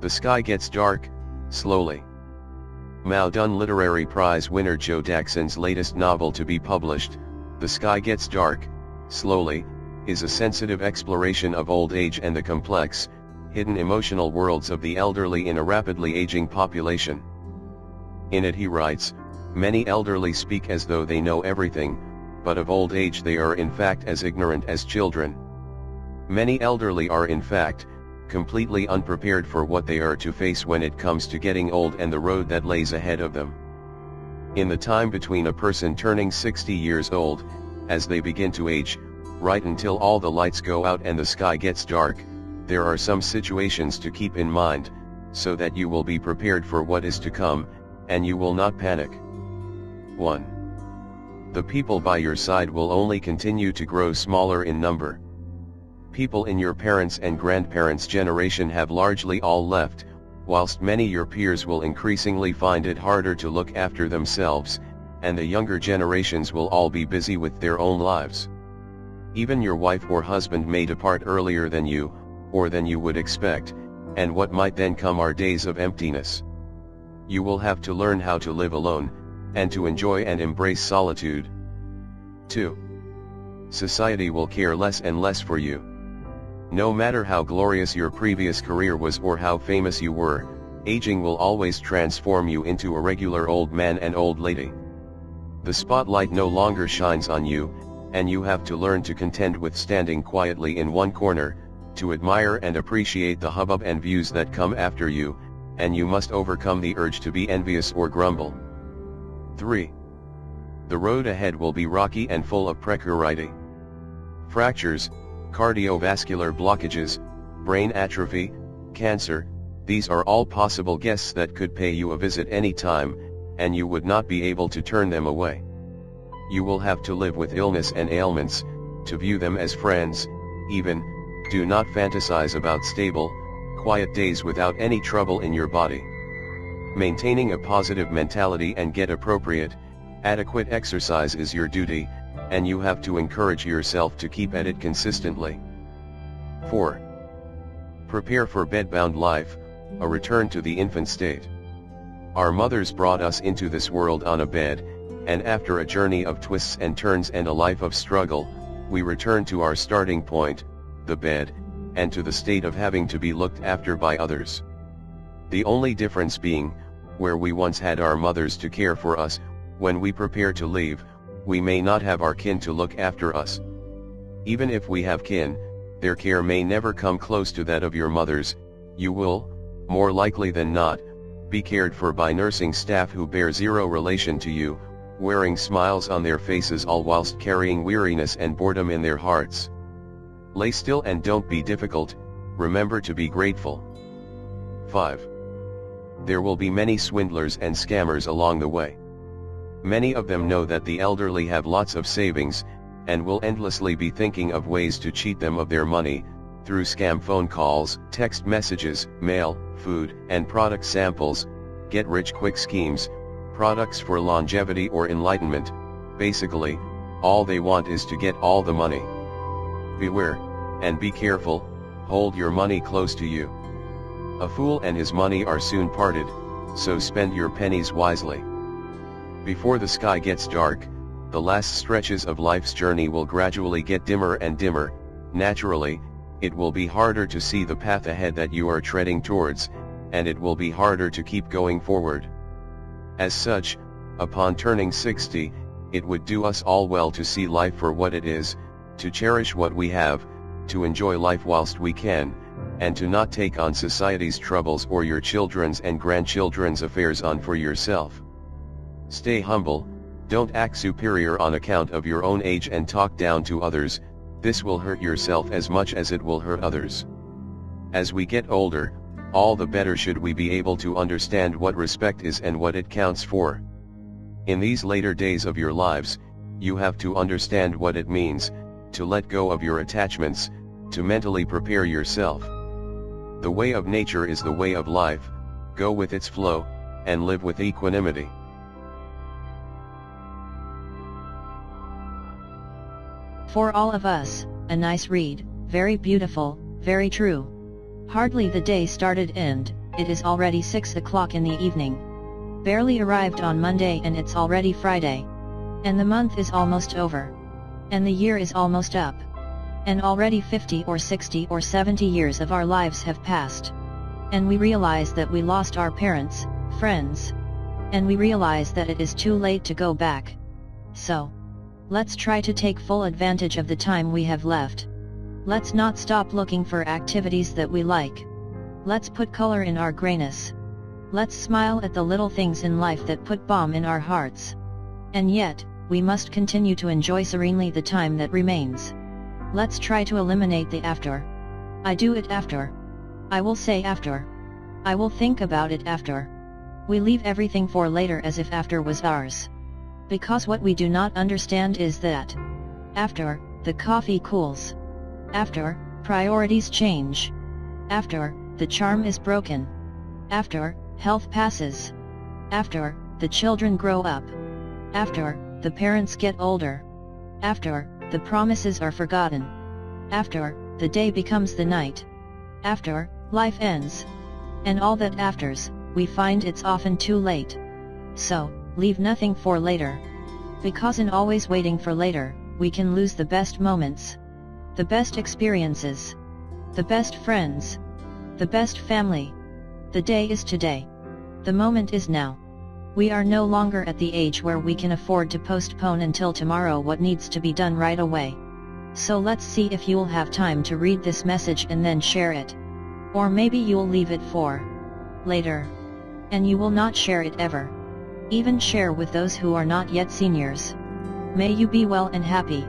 The sky gets dark, slowly. Mao Dun Literary Prize winner Joe Daxon's latest novel to be published, The Sky Gets Dark, Slowly, is a sensitive exploration of old age and the complex, hidden emotional worlds of the elderly in a rapidly aging population. In it he writes, "Many elderly speak as though they know everything, but of old age they are in fact as ignorant as children. Many elderly are in fact, completely unprepared for what they are to face when it comes to getting old and the road that lays ahead of them. In the time between a person turning 60 years old, as they begin to age, right until all the lights go out and the sky gets dark, there are some situations to keep in mind, so that you will be prepared for what is to come, and you will not panic. 1. The people by your side will only continue to grow smaller in number. People in your parents' and grandparents' generation have largely all left, whilst many your peers will increasingly find it harder to look after themselves, and the younger generations will all be busy with their own lives. Even your wife or husband may depart earlier than you, or than you would expect, and what might then come are days of emptiness. You will have to learn how to live alone, and to enjoy and embrace solitude. 2. Society will care less and less for you. No matter how glorious your previous career was or how famous you were, aging will always transform you into a regular old man and old lady. The spotlight no longer shines on you, and you have to learn to contend with standing quietly in one corner, to admire and appreciate the hubbub and views that come after you, and you must overcome the urge to be envious or grumble. 3. The road ahead will be rocky and full of precarity. Fractures, cardiovascular blockages, brain atrophy, cancer, these are all possible guests that could pay you a visit any time, and you would not be able to turn them away. You will have to live with illness and ailments, to view them as friends, even. Do not fantasize about stable, quiet days without any trouble in your body. Maintaining a positive mentality and get appropriate, adequate exercise is your duty, and you have to encourage yourself to keep at it consistently. 4. Prepare for bedbound life, a return to the infant state. Our mothers brought us into this world on a bed, and after a journey of twists and turns and a life of struggle, we return to our starting point, the bed, and to the state of having to be looked after by others. The only difference being, where we once had our mothers to care for us, when we prepare to leave, we may not have our kin to look after us. Even if we have kin, their care may never come close to that of your mother's. You will, more likely than not, be cared for by nursing staff who bear zero relation to you, wearing smiles on their faces all whilst carrying weariness and boredom in their hearts. Lay still and don't be difficult, remember to be grateful. 5. There will be many swindlers and scammers along the way. Many of them know that the elderly have lots of savings, and will endlessly be thinking of ways to cheat them of their money, through scam phone calls, text messages, mail, food, and product samples, get-rich-quick schemes, products for longevity or enlightenment. Basically, all they want is to get all the money. Beware, and be careful, hold your money close to you. A fool and his money are soon parted, so spend your pennies wisely. Before the sky gets dark, the last stretches of life's journey will gradually get dimmer and dimmer. Naturally, it will be harder to see the path ahead that you are treading towards, and it will be harder to keep going forward. As such, upon turning 60, it would do us all well to see life for what it is, to cherish what we have, to enjoy life whilst we can, and to not take on society's troubles or your children's and grandchildren's affairs on for yourself. Stay humble, don't act superior on account of your own age and talk down to others. This will hurt yourself as much as it will hurt others. As we get older, all the better should we be able to understand what respect is and what it counts for. In these later days of your lives, you have to understand what it means, to let go of your attachments, to mentally prepare yourself. The way of nature is the way of life, go with its flow, and live with equanimity. For all of us, a nice read, very beautiful, very true. Hardly the day started and, it is already 6 o'clock in the evening. Barely arrived on Monday and it's already Friday. And the month is almost over. And the year is almost up. And already 50 or 60 or 70 years of our lives have passed. And we realize that we lost our parents, friends. And we realize that it is too late to go back. So, let's try to take full advantage of the time we have left. Let's not stop looking for activities that we like. Let's put color in our grayness. Let's smile at the little things in life that put balm in our hearts. And yet, we must continue to enjoy serenely the time that remains. Let's try to eliminate the after. I do it after. I will say after. I will think about it after. We leave everything for later as if after was ours. Because what we do not understand is that after, the coffee cools. After, priorities change. After, the charm is broken. After, health passes. After, the children grow up. After, the parents get older. After, the promises are forgotten. After, the day becomes the night. After, life ends. And all that afters, we find it's often too late. So, leave nothing for later. Because in always waiting for later, we can lose the best moments. The best experiences. The best friends. The best family. The day is today. The moment is now. We are no longer at the age where we can afford to postpone until tomorrow what needs to be done right away. So let's see if you'll have time to read this message and then share it. Or maybe you'll leave it for later. And you will not share it ever. Even share with those who are not yet seniors. May you be well and happy.